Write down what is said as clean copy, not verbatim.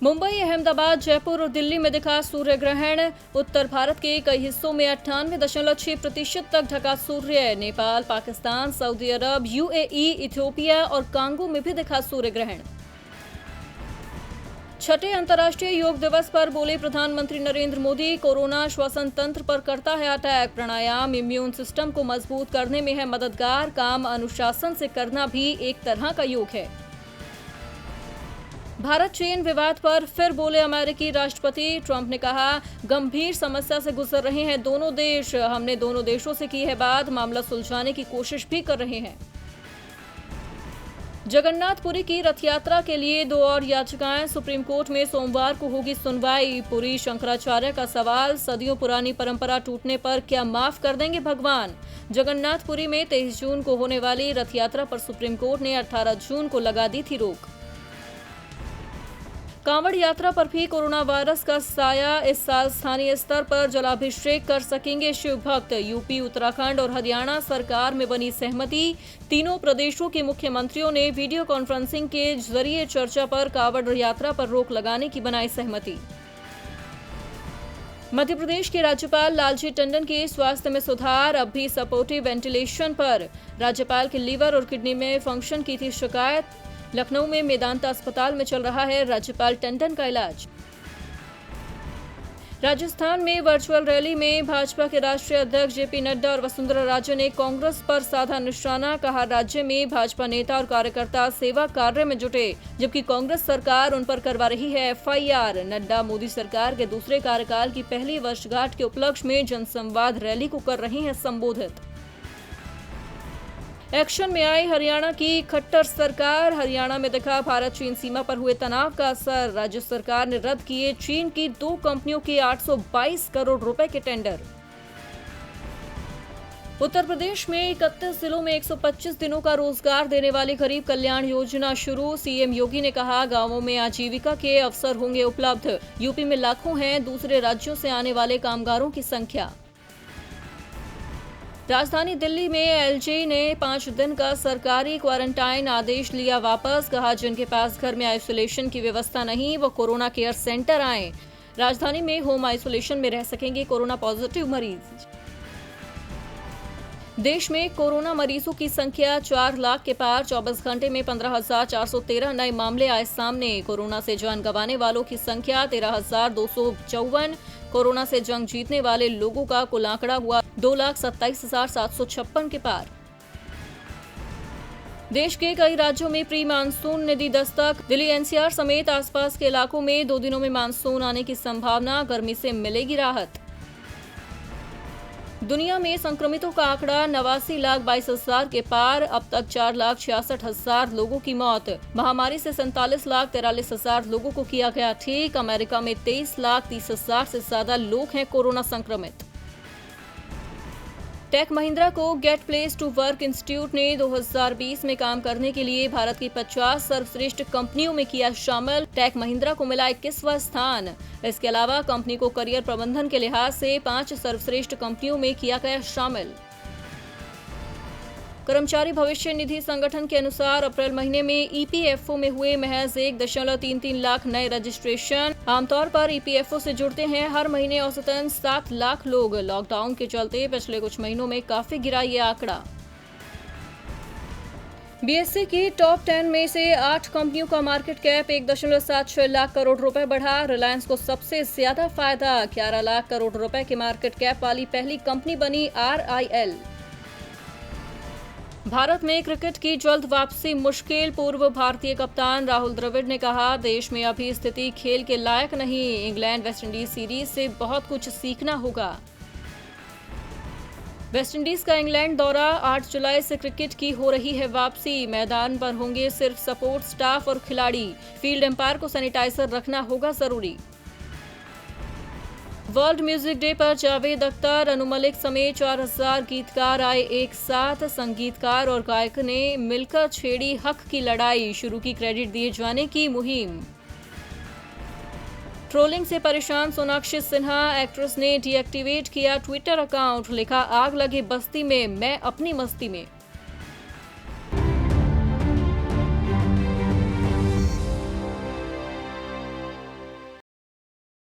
मुंबई, अहमदाबाद, जयपुर और दिल्ली में दिखा सूर्य ग्रहण। उत्तर भारत के कई हिस्सों में 98.6% तक ढका सूर्य। नेपाल, पाकिस्तान, सऊदी अरब, यूएई, इथियोपिया और कांगो में भी दिखा सूर्य ग्रहण। छठे अंतर्राष्ट्रीय योग दिवस पर बोले प्रधानमंत्री नरेंद्र मोदी, कोरोना श्वसन तंत्र पर करता है अटैक। प्राणायाम इम्यून सिस्टम को मजबूत करने में है मददगार। काम अनुशासन से करना भी एक तरह का योग है। भारत चीन विवाद पर फिर बोले अमेरिकी राष्ट्रपति। ट्रंप ने कहा, गंभीर समस्या से गुजर रहे हैं दोनों देश। हमने दोनों देशों से की है बात, मामला सुलझाने की कोशिश भी कर रहे हैं। जगन्नाथपुरी की रथ यात्रा के लिए 2 और याचिकाएं। सुप्रीम कोर्ट में सोमवार को होगी सुनवाई। पुरी शंकराचार्य का सवाल, सदियों पुरानी परंपरा टूटने पर क्या माफ कर देंगे भगवान। जगन्नाथपुरी में 23 जून को होने वाली रथ यात्रा पर सुप्रीम कोर्ट ने 18 जून को लगा दी थी रोक। कांवड़ यात्रा पर भी कोरोना वायरस का साया। इस साल स्थानीय स्तर पर जलाभिषेक कर सकेंगे शिव भक्त। यूपी, उत्तराखंड और हरियाणा सरकार में बनी सहमति। तीनों प्रदेशों के मुख्यमंत्रियों ने वीडियो कॉन्फ्रेंसिंग के जरिए चर्चा पर कांवड़ यात्रा पर रोक लगाने की बनाई सहमति। मध्य प्रदेश के राज्यपाल लालजी टंडन के स्वास्थ्य में सुधार, अब भी सपोर्टिव वेंटिलेशन पर। राज्यपाल के लीवर और किडनी में फंक्शन की थी शिकायत। लखनऊ में मेदांता अस्पताल में चल रहा है राज्यपाल टंडन का इलाज। राजस्थान में वर्चुअल रैली में भाजपा के राष्ट्रीय अध्यक्ष जेपी नड्डा और वसुंधरा राजे ने कांग्रेस पर साधा निशाना। कहा, राज्य में भाजपा नेता और कार्यकर्ता सेवा कार्य में जुटे, जबकि कांग्रेस सरकार उन पर करवा रही है एफआईआर। नड्डा मोदी सरकार के दूसरे कार्यकाल की पहली वर्षगांठ के उपलक्ष्य में जनसंवाद रैली को कर रही हैं संबोधित। एक्शन में आई हरियाणा की खट्टर सरकार। हरियाणा में दिखा भारत चीन सीमा पर हुए तनाव का असर। राज्य सरकार ने रद्द किए चीन की 2 कंपनियों के 822 करोड़ रुपए के टेंडर। उत्तर प्रदेश में 31 जिलों में 125 दिनों का रोजगार देने वाली गरीब कल्याण योजना शुरू। सीएम योगी ने कहा, गांवों में आजीविका के अवसर होंगे उपलब्ध। यूपी में लाखों हैं दूसरे राज्यों से आने वाले कामगारों की संख्या। राजधानी दिल्ली में एलजी ने 5 दिन का सरकारी क्वारंटाइन आदेश लिया वापस। कहा, जिनके पास घर में आइसोलेशन की व्यवस्था नहीं वो कोरोना केयर सेंटर आएं। राजधानी में होम आइसोलेशन में रह सकेंगे कोरोना पॉजिटिव मरीज। देश में कोरोना मरीजों की संख्या 4 लाख के पार। 24 घंटे में 15,413 नए मामले आए सामने। कोरोना से जान गंवाने वालों की संख्या 13,254। कोरोना से जंग जीतने वाले लोगों का कुल आंकड़ा हुआ 2,27,756 के पार। देश के कई राज्यों में प्री मानसून ने दी दस्तक। दिल्ली एनसीआर समेत आसपास के इलाकों में 2 दिनों में मानसून आने की संभावना। गर्मी से मिलेगी राहत। दुनिया में संक्रमितों का आंकड़ा 89,22,000 के पार। अब तक 4,66,000 लोगों की मौत। महामारी से 47,43,000 लोगों को किया गया ठीक। अमेरिका में 23,30,000 से ज्यादा लोग हैं कोरोना संक्रमित। टेक महिंद्रा को great place to work institute ने 2020 में काम करने के लिए भारत की 50 सर्वश्रेष्ठ कंपनियों में किया शामिल। टेक महिंद्रा को मिला 21वां स्थान। इसके अलावा कंपनी को करियर प्रबंधन के लिहाज से 5 सर्वश्रेष्ठ कंपनियों में किया गया शामिल। कर्मचारी भविष्य निधि संगठन के अनुसार अप्रैल महीने में ईपीएफओ में हुए महज 1.33 लाख नए रजिस्ट्रेशन। आमतौर पर ईपीएफओ से जुड़ते हैं हर महीने औसतन 7 लाख लोग। लॉकडाउन के चलते पिछले कुछ महीनों में काफी गिरा ये आंकड़ा। बीएसई की टॉप 10 में से 8 कंपनियों का मार्केट कैप 1.76 लाख करोड़ रुपए बढ़ा। रिलायंस को सबसे ज्यादा फायदा। 11 लाख करोड़ रुपए के मार्केट कैप वाली पहली कंपनी बनी आरआईएल। भारत में क्रिकेट की जल्द वापसी मुश्किल। पूर्व भारतीय कप्तान राहुल द्रविड़ ने कहा, देश में अभी स्थिति खेल के लायक नहीं। इंग्लैंड वेस्टइंडीज सीरीज से बहुत कुछ सीखना होगा। वेस्टइंडीज का इंग्लैंड दौरा 8 जुलाई से क्रिकेट की हो रही है वापसी। मैदान पर होंगे सिर्फ सपोर्ट स्टाफ और खिलाड़ी। फील्ड एम्पायर को सैनिटाइजर रखना होगा जरूरी। वर्ल्ड म्यूजिक डे पर जावेद अख्तर, अनु मलिक समेत 4,000 गीतकार आए एक साथ। संगीतकार और गायक ने मिलकर छेड़ी हक की लड़ाई। शुरू की क्रेडिट दिए जाने की मुहिम। ट्रोलिंग से परेशान सोनाक्षी सिन्हा, एक्ट्रेस ने डीएक्टिवेट किया ट्विटर अकाउंट। लिखा, आग लगे बस्ती में, मैं अपनी मस्ती में।